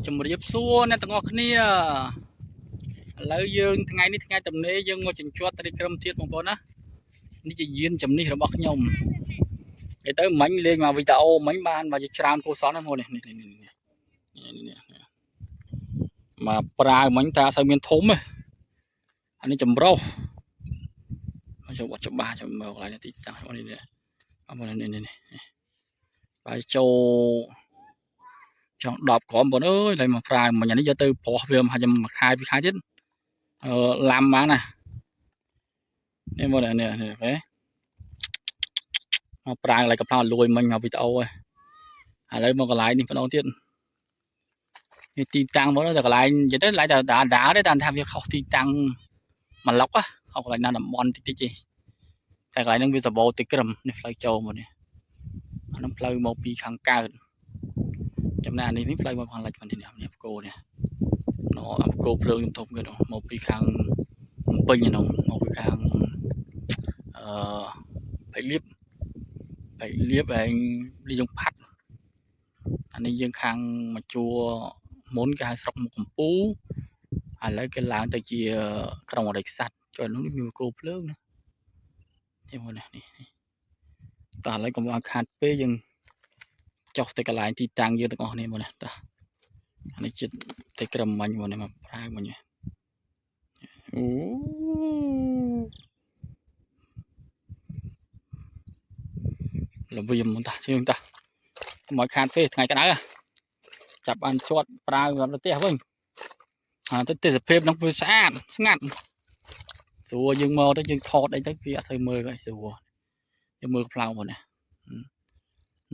chùm riệp xua nè tầng ngọc nia lấy dương ngày ní ngày tầm này dương ngồi chỉnh chua tới cầm thiết một con á ní chỉ duyên chấm ní rồi bắc nhom cái tới mánh lên mà vì tao mánh ban và chỉ tram cô xóa nó thôi này mà pra mánh ta sao miền thốn ấy anh ấy chấm rau chấm ba chấm màu lại này tí tao này này bài châu chọn đọc có một ơi lại mà pra mà nhà nó giờ từ bỏ về mà chấm mặc hai với hai chứ làm mà nè nên một này phải mà pra lạiกับlùi mình học vì tao ơi lấy một cái lại đi phần đầu tiênตีตังบ่แล้วแต่ก็หลายจะได้หลายแต่ด่าได้ตามทำให้เขาตีตังมันล็อกอ่ะเขาก็หลายนั่นบอลติดจีแต่หลายนึงวิสบอลติดกระมในไฟโจหมดเนี่ยน้ำเพลย์โมปีขังการจำนวนนี้นี่เพลย์มาพังหลายวันที่เนี่ยโกเนี่ยnóโกเพลิงทบกันเนาะโมปีขังปีเนี่ยเนาะโมปีขังไปเรียบanh đi trongพัดอันนี้ยังขังมาจัวmuốn cái sọc một củ pú lấy cái láng tại chỉ trong một sạch cho nó nhiều cô lớn nữa thêm một này ta lấy con hạt pê dừng chọc tại cái lại thì tăng vô được ngon này một này ta này chết tại cái đầm mạnh một này mà ra một nhỉ là vì một ta chứ ta mọi hạt pê ngày cái đóจับอันชดปลาแบบเตี้ยเพิ่งเตี้ยสเปรย์น้องผู้สะอาดงัดสัวยังมอได้ยังทอดได้จักพี่ใส่มือก็สัวยังมือเปล่าหมดเนี่ย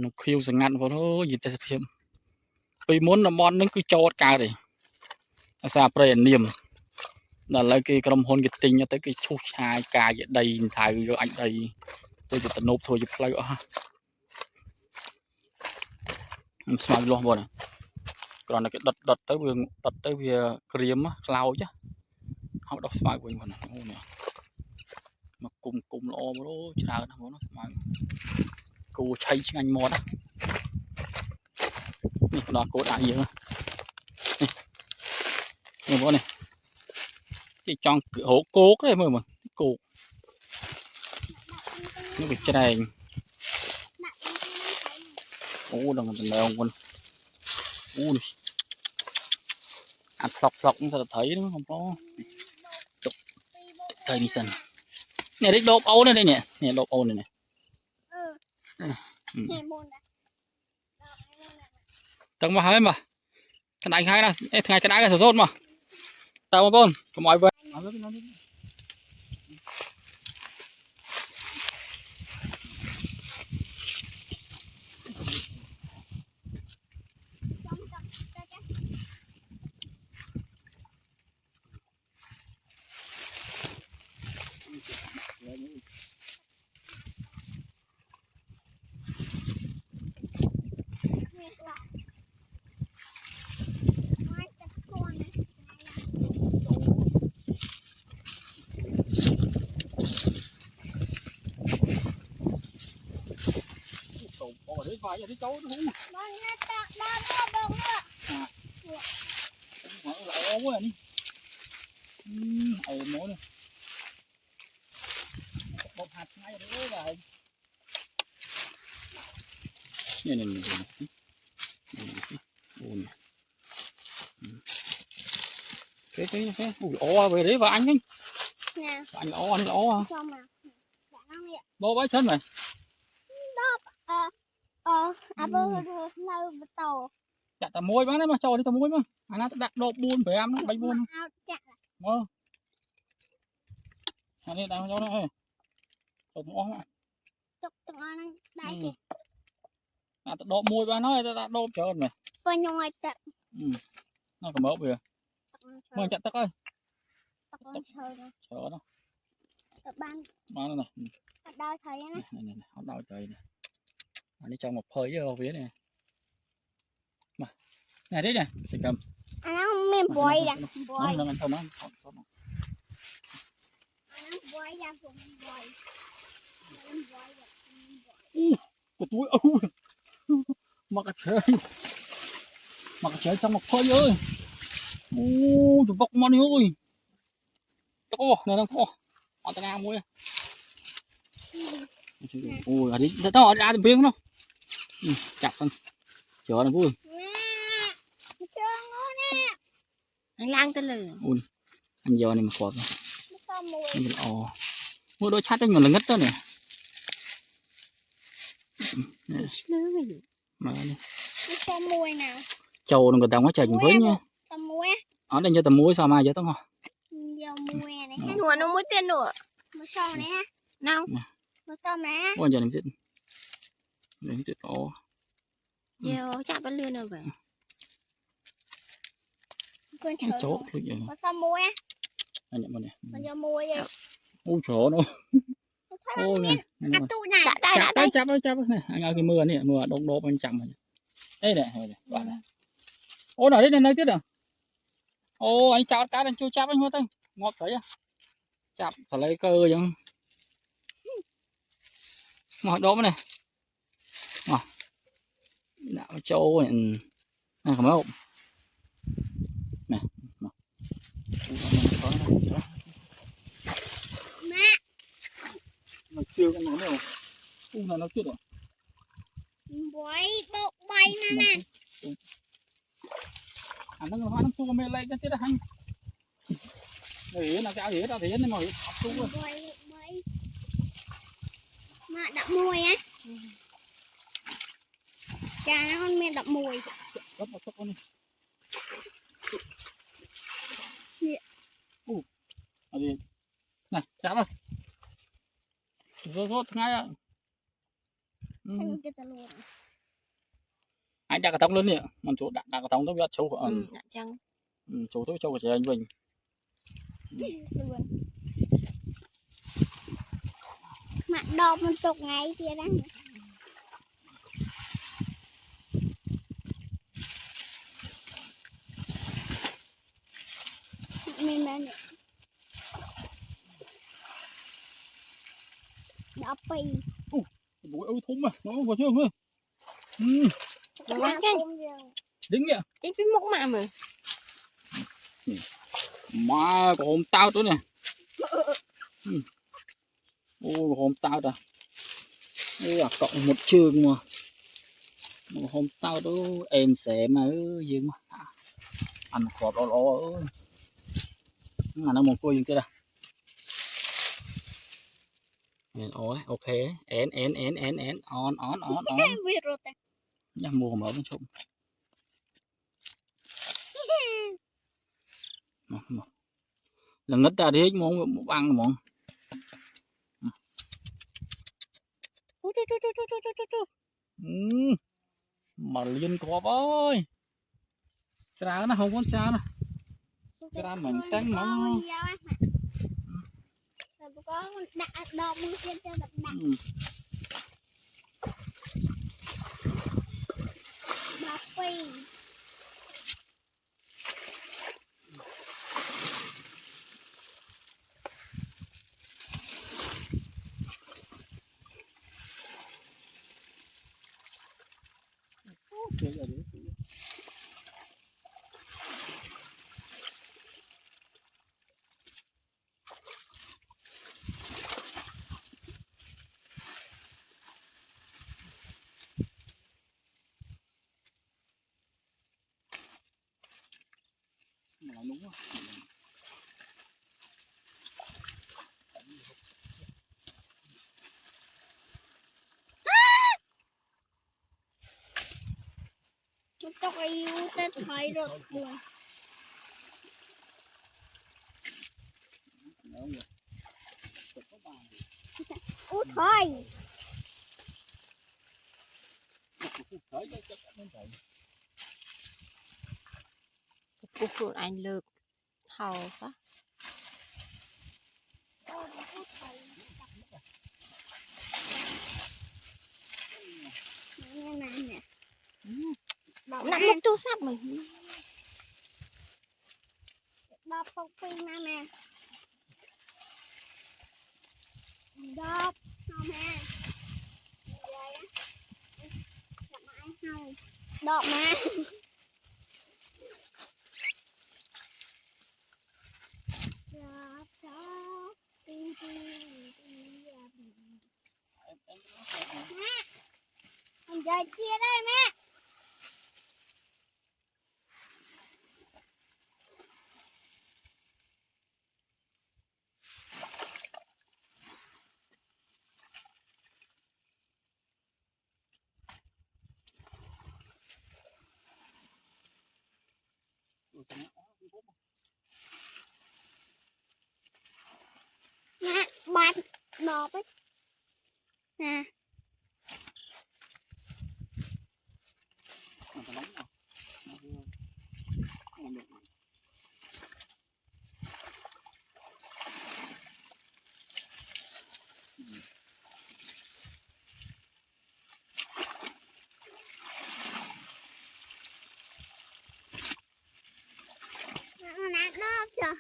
นกคิวสังงัดพอโอ้ยเตี้ยสเปรย์ไปม้วนน้ำมันนั่นคือโจดกาเลยซาเปรย์เนียมนั่นเลยcáiกระมพลcái tình tới cái chuột chài cà vậy đầy thải rồi anh đầy tôiจะตนบthôiจะเพลย์ฮะสมัยรอบ่เนี่ยก่อนcái đợt tới vừa kìm á cloud chứ họ đọc smart của mình nè mà cùng lo bố chào nó smart cô chay anh mò đó nè đó cô đại gì nữa nè bố này cái trong hổ cố đấy mà cô nó bị cái này ô đằng này ông quân ô ăn lọc cũng thật thấy đúng không có thời đi sân nè đích đốp ấu này đây nè đốp ấu này nè tầng mà hai mà cái này hai là ngày cái đá cái sốt mà tao mà bôn có mọi về phải đi cháu nó lại ốm quá đi mối này một hạt ngay đấy vậy này cái o về đấy và anh ấy anh o bố bái chân này chặt tà môi bán đấy mà cho đi tà môi mà anh đặt độ buôn phải em nó bánh buôn anh đi đang cho nó ơi chụp ngon mà độ môi bán nói ta độ trơn này nó còn mỡ bìa mời chặt tắc ơi chờ nó bán này đau thấy này họ đau trời này anh đi cho một phơi với phía này mà này đấy nè thì cầm nó mềm bồi nè bồi nó thôi nó bồi ra bồi cái túi mặc cái chơi mặc chơi trong một khơi ơi ô chụp bọc mòn ơi to này đang to ở tầng nào mua ôi ở đi to ở ra biển nó chặt con chở nó vui anh lang tới lử ui anh giờ này mà cọp anh ồ mua đôi chát anh mà là ngất đó nè mà có mùi nào trâu nó người ta có chảy với nha ở đây cho tầm muối sao mà vậy tao hả giờ mùi này ha nó muối tiền nữa một sò này ha nào một sò này ha ôi giờ mình chết ồ giờ chạm bên lươn rồi vậy con chỗ thôi vậy một sò mùi á anh nhận vào nè một giờ mùi vậy ôi chỗ nó ôi nè chắp này anh ao cái mưa này mưa đột đột anh chậm này đây này bạn này ô nào đấy này tiếp à ô anh chào cá anh chui chắp anh hoa tay ngọt thấy à chắp phải lấy cơ chẳng ngọt đốm này ngọt đạo châu này này không đâu này nó chưa cái nó đâu nó chưa rồi bói bộ bay mà nè nó hoa nó tua mê lấy cái tiết hành để là cái gì đó thì nó mồi học tua mà đậm mùi á cha nó không nghe đậm mùi rất là tốt luôn này chạm ơi rốt ngay ạ anh đặt cái tông lên nè mình chỗ đặt cái tông nó biết châu chỗ tôi châu của chị anh Bình mặt đo một chục ngày kia đó mình đây nè đập pi bụi ôi thúng mà nó vào chưa đứng kìa chính phim mốc mà mà còn hôm tao nữa nè ô hôm tao ta đây là cộng một trường mà hôm tao đó em sẽ mà gì mà ăn khọp lo ơi là nó một cô gì kia đây ôi ok en on nhá mua mở bên trong là ngất ra đi muốn một ăn món mà liên cọp ơi cái nó không có sao nè cái mình trắng nó có đo mua trên cho đập đập pi tao yêu tao thấy rồi buồn út thôi cục ruột anh lược hầu quá nặng một chú sắp mình đập phong phi mà nè đập không ha đập mà lại chia đây mẹ. Nè, bạch đọp ấy. Nè. Nè, đọp chưa?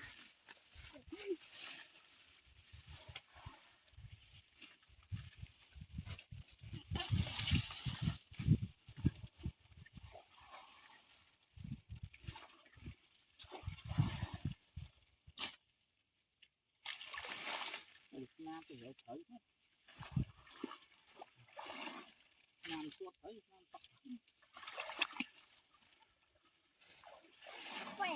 Nam thì hiểu thấy Nam suốt thấy Khỏe.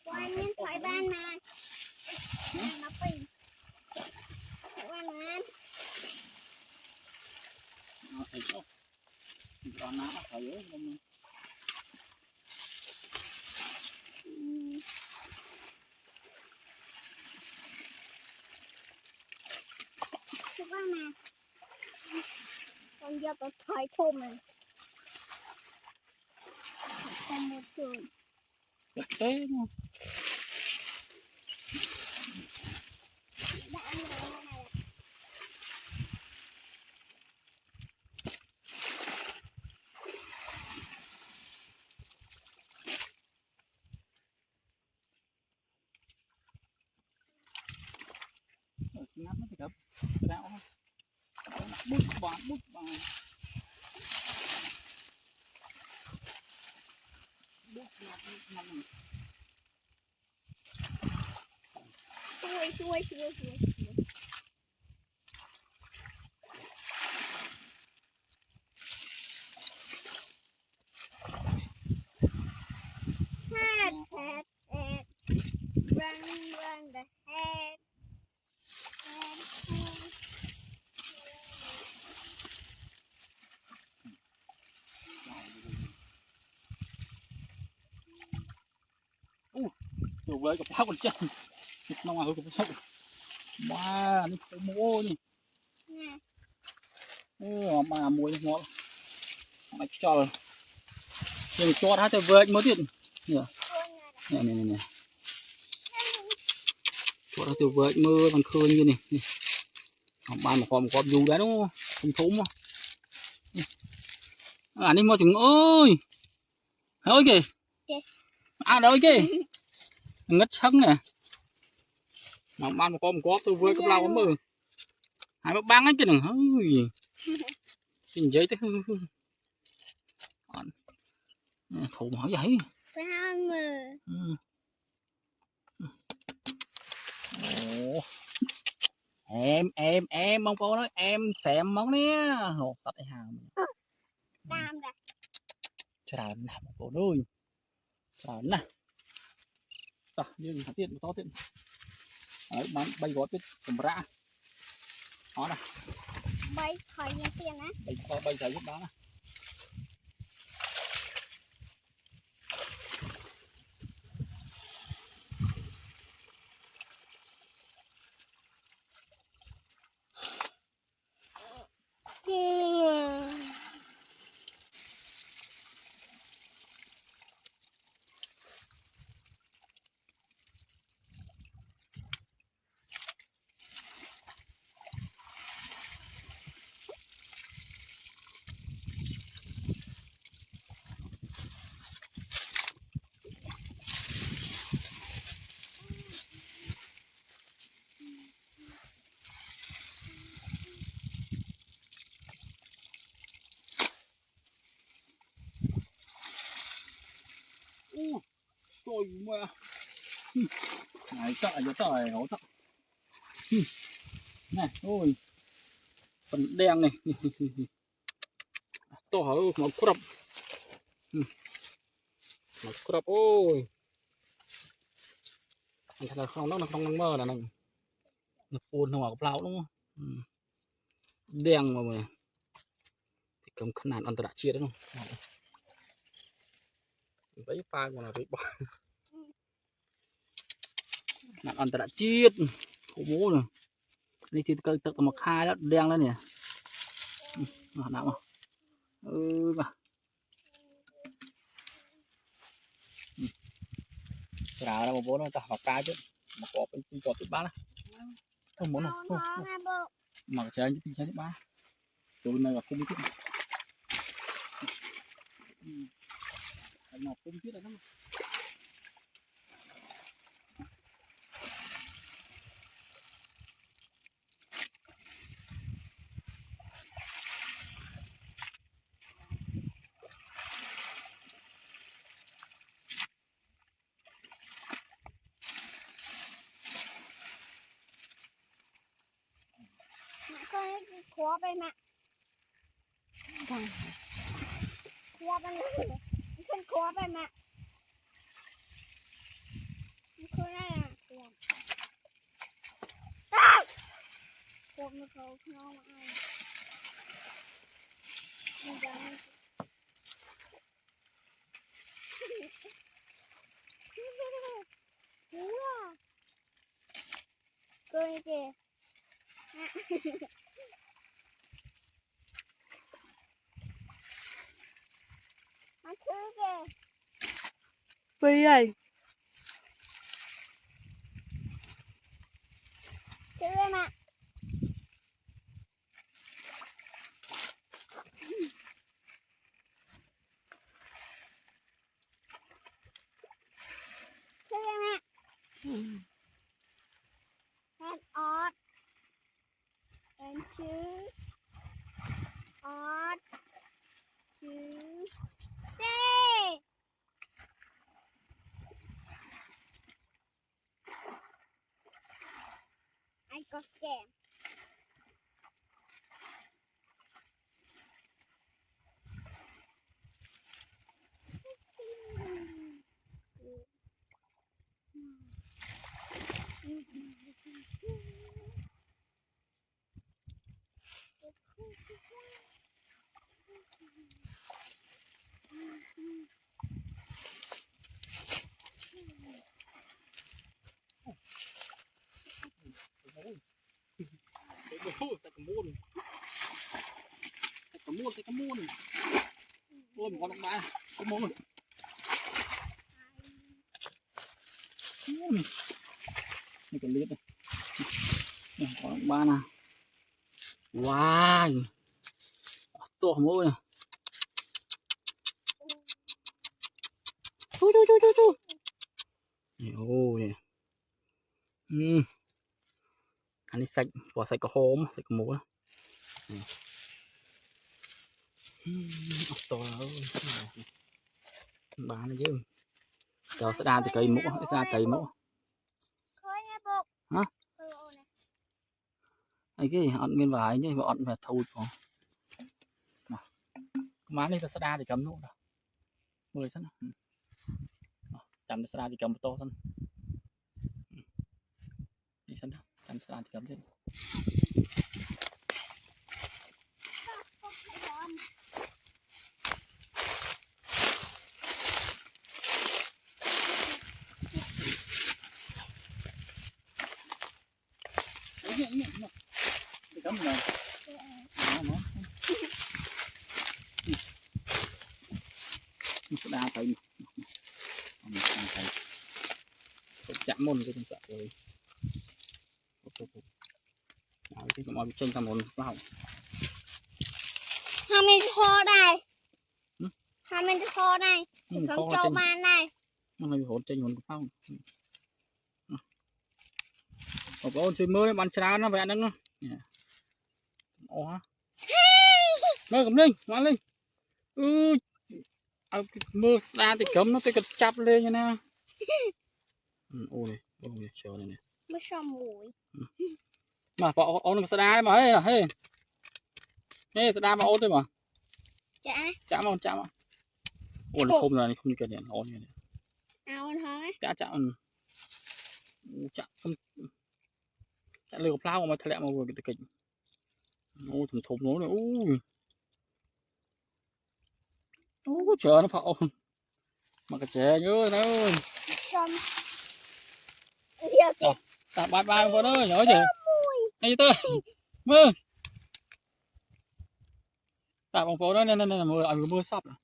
Quay lên thoại ban mà. Nó bình. Thoại ban mà. nó thấy không còn nó thấy ấy không Thoại ban mà. Còn giờ tôi thoại thôm này. Còn một trường. thế mà Đã ăn rồi này. ngắm nó thì gặp rau bút bọt bút bọt Xuôi. Head. Run the head. rồi với cái phao con chân nó ngoài cái phao mà nó phải mua đi mà mua ngon mà cho nhưng cho hết rồi với mới tiền nè cho hết rồi với mưa bằng khơi như này ban một con dù đấy đúng không thúng à đi mua chừng ơi ơi kì à đâu kì ngất sân nè mà ban một con tôi với cái lau mưa hai bác băng ấy kìa đừng hơi trình giấy tới hư thủ hỏi vậy ồ em mong cô nói em xem món nè hột tạch hàm trời nè cô ơi trời nè ta nhưng thật tiền to tiền ở bán bay gót cái cầm ra đó nè bay khỏi những tiền á bay chạy giúp đó nè ôi mẹ này tợ cho tợ hổ tợ này ôi phần đen này to hở màu crop màu crop ôi thật là không nó không mơ là nó phun không ở plau đúng không đen mà thì cầm khăn nạn ăn tờ đã chia đấy không lấy pha còn là cái bỏ nạn ăn tờ đã chia khổ bố rồi đây chỉ cây tự một khai đó đen đó nè nào mà mà là một bố nó ta học cái chứ mà có bên kia có thứ ba đó không muốn không mà chơi những chơi thứ ba từ này là không biết nào không biết là nó con khóaไปmẹ khóaไปcon khóaไปmẹ con này là con nó không ai cười kìa nó cười kìa Vì ơi cười mẹ cười mẹ hand on and two on two stay I got scared tay cầm muôn ôi một con độc ba có muôn này còn liệt này con độc ba nè wow to mỗi nè chu ô nè anh ấy sạch vỏ sạch có hôm sạch có mũ to ơi bán nó chứ cho sẽ đa thì cây mũ ra cây mũ hả ấy cái ăn miên vải chứ bọn phải thâu còn má đi sẽ đa thì cầm nụ đâu mười sẵn chăm sẽ đa thì cầm to sẵn đi sẵn chăm sẽ đa thì cầm chứ cấm rồi đa tay chạm môn cái không sợ rồi cái mọi tranh cả môn vào hai mình kho này hai mình kho này không châu man này nó hay hỗn tranh môn vào có chơi mưa bắn chả nó vậy nó ô ha mơ cầm lên ngoan lên mưa ra thì cấm nó tới cật chắp lên như nè ôi chờ này này ไม่ชอบหมู mà phọ ô nó sada mà hey hey sada mà ô thôi mà จ้ะ chạm mà ôi nó không rồi không cần điện ô này เอาท้องไหม chạm không chạm lừa plau mà thằng lẹ mà vừa cái kịch ôi thùng thùng nó này ôi chờ nó phọ mà cái chè nhớ nó ชอบเรียก ta ba ba vào đó nhỏ chứ hay tơ mưa ta bằng phố đó nên mưa mưa sắp lỏ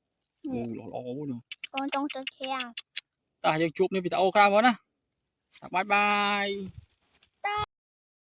luôn กองจงจะแข็ง ta chụp nên vì ta ô cao quá nè bye bye